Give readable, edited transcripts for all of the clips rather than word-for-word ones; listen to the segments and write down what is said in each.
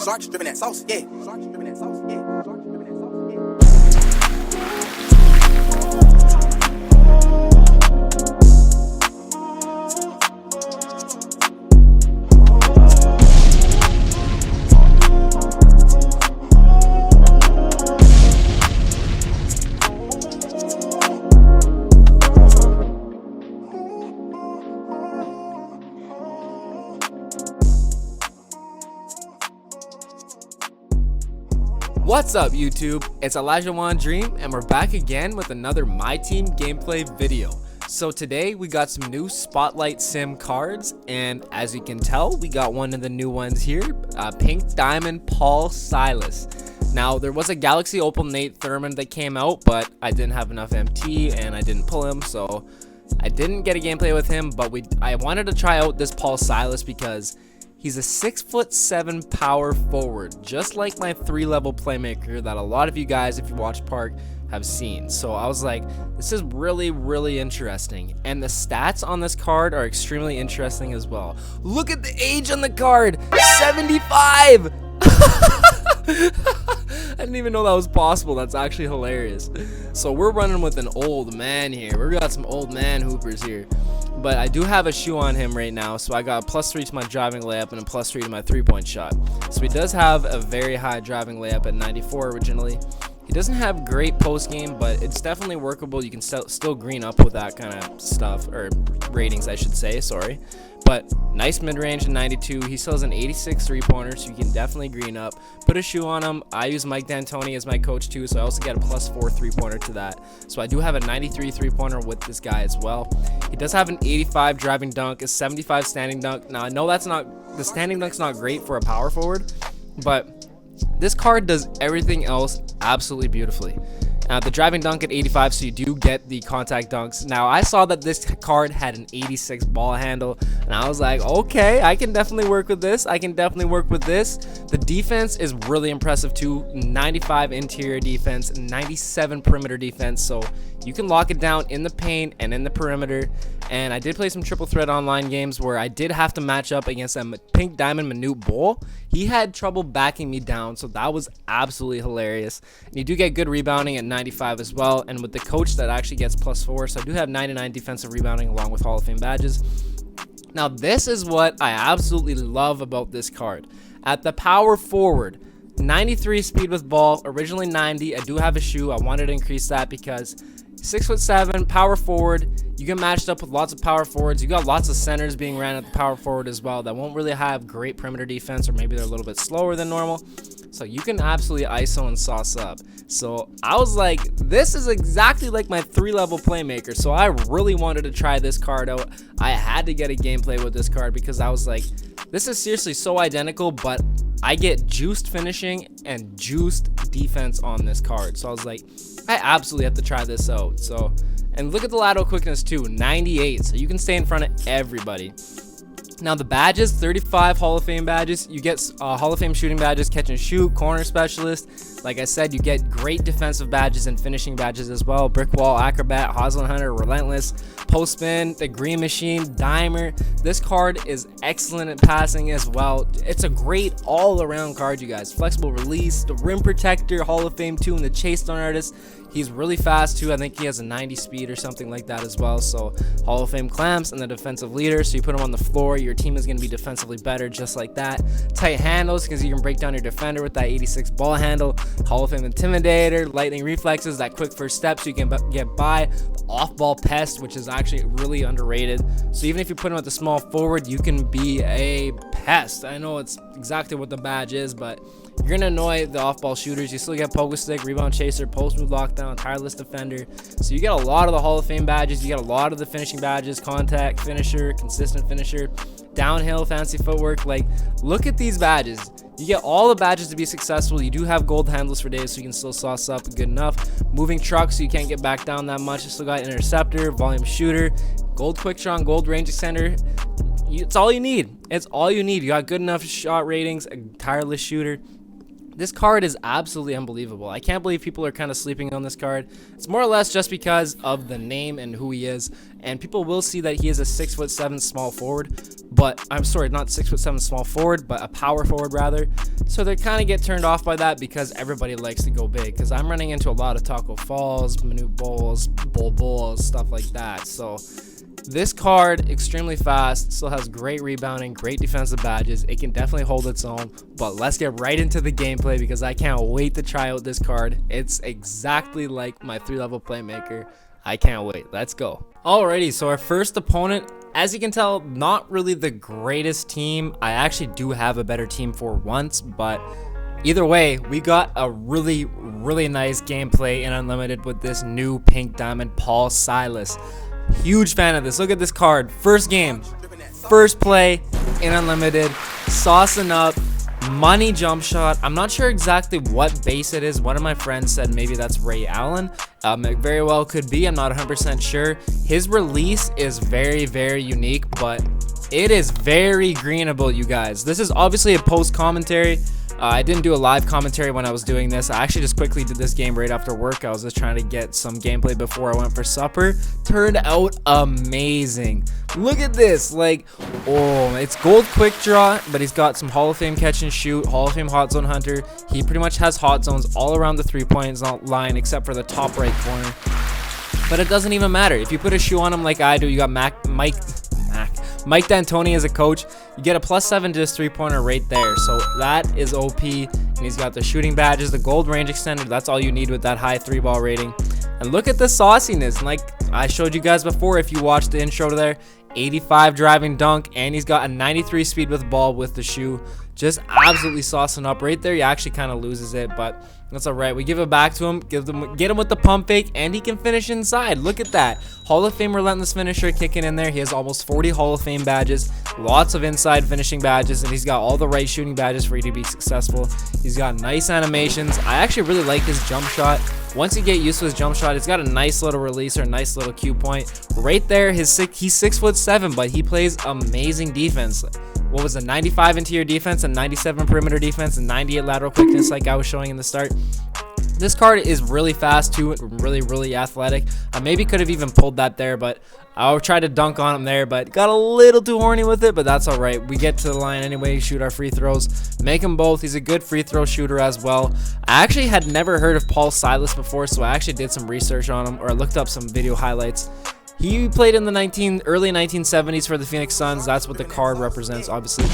Sharks dripping that sauce, yeah. Sharks dripping that sauce, yeah. Sharks dripping that sauce, yeah. What's up YouTube, it's Elijah Wan Dream and we're back again with another MyTEAM gameplay video. So today we got some new Spotlight Sim cards, and as you can tell we got one of the new ones here, Pink Diamond Paul Silas. Now there was a Galaxy Opal Nate Thurman that came out, but I didn't have enough MT and I didn't pull him, so I didn't get a gameplay with him. But I wanted to try out this Paul Silas because he's a 6'7" power forward, just like my 3-level playmaker that a lot of you guys, if you watch Park, have seen. So I was like, this is really interesting, and the stats on this card are extremely interesting as well. Look at the age on the card, 75. I didn't even know that was possible. That's actually hilarious. So we're running with an old man here. We got some old man hoopers here. But I do have a shoe on him right now, so I got a +3 to my driving layup and a +3 to my 3-point shot. So he does have a very high driving layup at 94 originally. He doesn't have great post game, but it's definitely workable. You can still green up with that kind of stuff, or ratings I should say, sorry. But nice mid-range in 92. He still has an 86 3-pointer, so you can definitely green up. Put a shoe on him. I use Mike D'Antoni as my coach too, so I also get a +4 3-pointer to that. So I do have a 93 3-pointer with this guy as well. He does have an 85 driving dunk, a 75 standing dunk. Now I know the standing dunk's not great for a power forward, but this card does everything else absolutely beautifully. The driving dunk at 85, so you do get the contact dunks. Now, I saw that this card had an 86 ball handle, and I was like, okay, I can definitely work with this. The defense is really impressive too. 95 interior defense, 97 perimeter defense, so you can lock it down in the paint and in the perimeter. And I did play some triple threat online games where I did have to match up against a Pink Diamond Manute Bull. He had trouble backing me down, so that was absolutely hilarious. And you do get good rebounding at 95 as well, and with the coach that actually gets +4, so I do have 99 defensive rebounding along with Hall of Fame badges. Now this is what I absolutely love about this card. At the power forward, 93 speed with ball, originally 90. I do have a shoe. I wanted to increase that because 6'7", power forward. You get matched up with lots of power forwards. You got lots of centers being ran at the power forward as well that won't really have great perimeter defense, or maybe they're a little bit slower than normal. So you can absolutely ISO and sauce up. So I was like, this is exactly like my 3-level playmaker. So I really wanted to try this card out. I had to get a gameplay with this card because I was like, this is seriously so identical, but I get juiced finishing and juiced defense on this card. So I was like, I absolutely have to try this out. So, and look at the lateral quickness too, 98. So you can stay in front of everybody. Now the badges, 35 Hall of Fame badges. You get Hall of Fame shooting badges, catch and shoot, corner specialist. Like I said, you get great defensive badges and finishing badges as well. Brick wall, acrobat, hosel hunter, relentless, post spin, the green machine, dimer. This card is excellent at passing as well. It's a great all-around card, you guys. Flexible release, the rim protector, Hall of Fame too, and the chase down artist. He's really fast too. I think he has a 90 speed or something like that as well. So Hall of Fame clamps and the defensive leader. So you put him on the floor, your team is going to be defensively better just like that. Tight handles because you can break down your defender with that 86 ball handle. Hall of Fame intimidator, lightning reflexes, that quick first step so you can get by. The off-ball pest, which is actually really underrated. So even if you put him at the small forward, you can be a pest. I know it's exactly what the badge is, but you're going to annoy the off-ball shooters. You still get pogo stick, rebound chaser, post move lockdown, tireless defender. So you get a lot of the Hall of Fame badges. You get a lot of the finishing badges, contact, finisher, consistent finisher, downhill, fancy footwork. Like, look at these badges. You get all the badges to be successful. You do have gold handles for days, so you can still sauce up good enough. Moving truck, so you can't get back down that much. You still got interceptor, volume shooter, gold quick shot, gold range extender. It's all you need. It's all you need. You got good enough shot ratings, a tireless shooter. This card is absolutely unbelievable. I can't believe people are kind of sleeping on this card. It's more or less just because of the name and who he is. And people will see that he is a 6'7" small forward. But, I'm sorry, not 6'7" small forward, but a power forward rather. So they kind of get turned off by that because everybody likes to go big. Because I'm running into a lot of Taco Falls, Manu Bowls, Bulls, stuff like that. So this card, extremely fast, still has great rebounding, great defensive badges. It can definitely hold its own, but let's get right into the gameplay because I can't wait to try out this card. It's exactly like my 3-level playmaker. I can't wait. Let's go. Alrighty, so our first opponent, as you can tell, not really the greatest team. I actually do have a better team for once, but either way, we got a really nice gameplay in Unlimited with this new Pink Diamond Paul Silas. Huge fan of this. Look at this card. First game, first play in Unlimited, saucing up, money jump shot. I'm not sure exactly what base it is. One of my friends said maybe that's Ray Allen. It very well could be. I'm not 100% sure. His release is very unique, but it is very greenable, you guys. This is obviously a post commentary. I didn't do a live commentary when I was doing this. I actually just quickly did this game right after work. I was just trying to get some gameplay before I went for supper. Turned out amazing. Look at this. Like, oh, it's gold quick draw, but he's got some Hall of Fame catch and shoot, Hall of Fame hot zone hunter. He pretty much has hot zones all around the 3-point line except for the top right corner. But it doesn't even matter. If you put a shoe on him like I do, you got Mike D'Antoni as a coach, you get a +7 to his 3-pointer right there. So that is OP. And he's got the shooting badges, the gold range extender. That's all you need with that high 3-ball rating. And look at the sauciness. Like I showed you guys before, if you watched the intro there, 85 driving dunk, and he's got a 93 speed with the ball with the shoe. Just absolutely saucing up right there. He actually kind of loses it, but that's all right. We give it back to him, get him with the pump fake, and he can finish inside. Look at that. Hall of Fame relentless finisher kicking in there. He has almost 40 Hall of Fame badges, lots of inside finishing badges, and he's got all the right shooting badges for you to be successful. He's got nice animations. I actually really like his jump shot. Once you get used to his jump shot, it's got a nice little release or a nice little cue point. Right there, he's 6'7", but he plays amazing defense. What was it, 95 interior defense and 97 perimeter defense and 98 lateral quickness like I was showing in the start. This card is really fast too, really athletic. I maybe could have even pulled that there, but I'll try to dunk on him there, but got a little too horny with it, but that's all right. We get to the line anyway, shoot our free throws, make them both. He's a good free throw shooter as well. I actually had never heard of Paul Silas before, so I actually did some research on him, or I looked up some video highlights. He played in the early 1970s for the Phoenix Suns. That's what the card represents, obviously.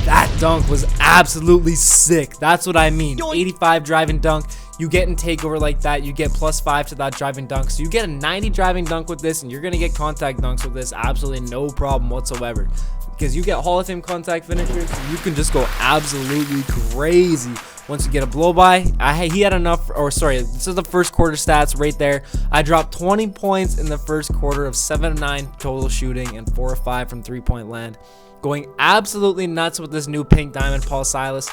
That dunk was absolutely sick. That's what I mean. 85 driving dunk. You get in takeover like that, you get +5 to that driving dunk. So you get a 90 driving dunk with this, and you're going to get contact dunks with this. Absolutely no problem whatsoever. Because you get Hall of Fame contact finishers, you can just go absolutely crazy. Once you get a blow by, he had enough, or sorry, this is the first quarter stats right there. I dropped 20 points in the first quarter of 7 of 9 total shooting and 4 of 5 from 3-point land. Going absolutely nuts with this new Pink Diamond Paul Silas.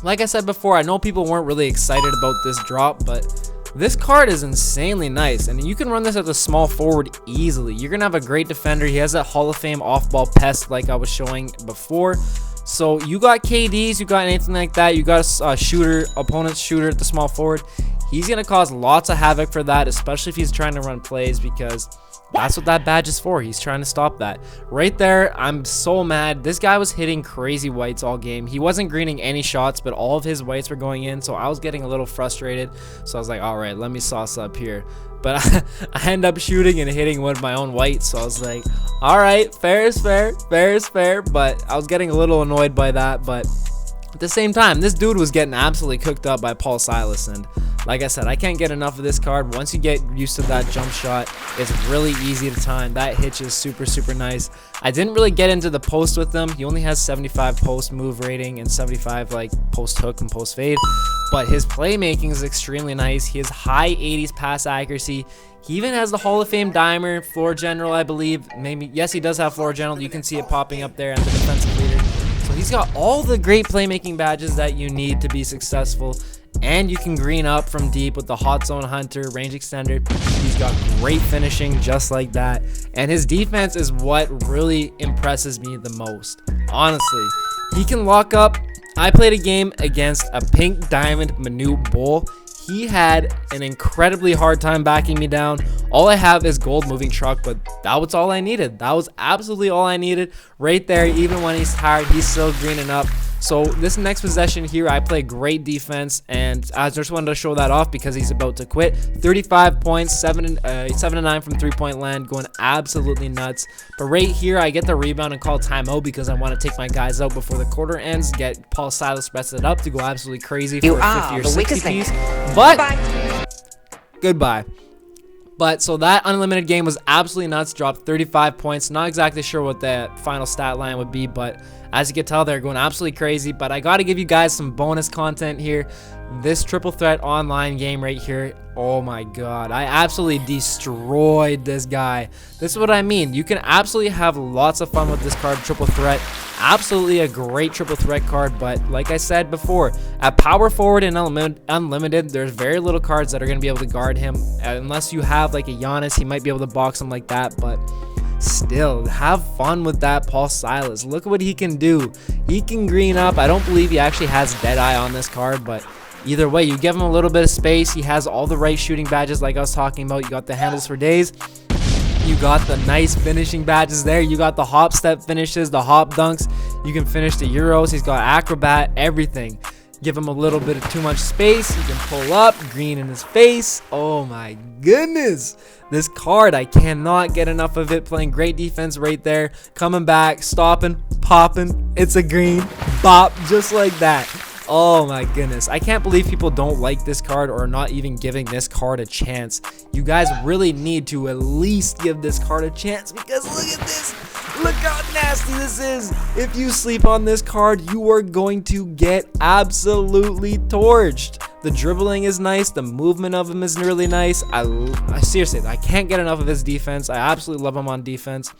Like I said before, I know people weren't really excited about this drop, but this card is insanely nice, and you can run this as a small forward easily. You're gonna have a great defender. He has that Hall of Fame off-ball pest like I was showing before. So you got KDs, you got anything like that, you got a shooter, opponent's shooter at the small forward. He's gonna cause lots of havoc for that, especially if he's trying to run plays, because that's what that badge is for. He's trying to stop that. Right there, I'm so mad. This guy was hitting crazy whites all game. He wasn't greening any shots, but all of his whites were going in, so I was getting a little frustrated. So I was like, all right, let me sauce up here. But I end up shooting and hitting one of my own whites, so I was like, all right, fair is fair, fair is fair. But I was getting a little annoyed by that, but at the same time, this dude was getting absolutely cooked up by Paul Silas, and like I said, I can't get enough of this card. Once you get used to that jump shot, it's really easy to time. That hitch is super nice. I didn't really get into the post with him. He only has 75 post move rating and 75 like post hook and post fade, but his playmaking is extremely nice. He has high 80s pass accuracy. He even has the Hall of Fame dimer, floor general, I believe. Maybe, yes, he does have floor general. You can see it popping up there, and the defensive leader. So he's got all the great playmaking badges that you need to be successful. And you can green up from deep with the hot zone hunter, range extender. He's got great finishing just like that. And his defense is what really impresses me the most. Honestly, he can lock up I played a game against a Pink Diamond Paul. He had an incredibly hard time backing me down. All I have is gold moving truck, but that was all I needed. That was absolutely all I needed right there. Even when he's tired, he's still greening up. So this next possession here, I play great defense, and I just wanted to show that off because he's about to quit. 35 points, 7 to 9 from three-point land, going absolutely nuts. But right here, I get the rebound and call timeout because I want to take my guys out before the quarter ends, get Paul Silas rested up to go absolutely crazy for a 50 or 60 piece. But goodbye. But so that unlimited game was absolutely nuts. Dropped 35 points. Not exactly sure what the final stat line would be, but as you can tell, they're going absolutely crazy. But I got to give you guys some bonus content here. This triple threat online game right here. Oh my god, I absolutely destroyed this guy. This is what I mean. You can absolutely have lots of fun with this card, triple threat. Absolutely a great triple threat card, but like I said before, at power forward and unlimited, there's very little cards that are going to be able to guard him. Unless you have like a Giannis, he might be able to box him like that, but still, have fun with that Paul Silas. Look at what he can do. He can green up. I don't believe he actually has Deadeye on this card, but either way, you give him a little bit of space. He has all the right shooting badges like I was talking about. You got the handles for days. You got the nice finishing badges there. You got the hop step finishes, the hop dunks. You can finish the Euros. He's got acrobat, everything. Give him a little bit of too much space. You can pull up, green in his face. Oh my goodness. This card, I cannot get enough of it. Playing great defense right there. Coming back, stopping, popping. It's a green. Bop, just like that. Oh my goodness. I can't believe people don't like this card or are not even giving this card a chance. You guys really need to at least give this card a chance because look at this. Look how nasty this is. If you sleep on this card, you are going to get absolutely torched. The dribbling is nice. The movement of him is really nice. I seriously, I can't get enough of his defense. I absolutely love him on defense.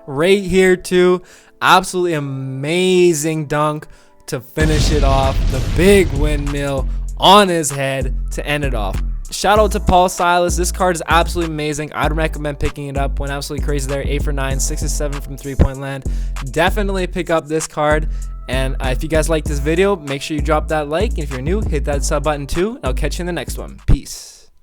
Right here too. Absolutely amazing dunk to finish it off. The big windmill on his head to end it off. Shout out to Paul Silas. This card is absolutely amazing. I'd recommend picking it up. Went absolutely crazy there. 8 for 9, 6 to 7 from three-point land. Definitely pick up this card. And if you guys like this video, make sure you drop that like. And if you're new, hit that sub button too. And I'll catch you in the next one. Peace.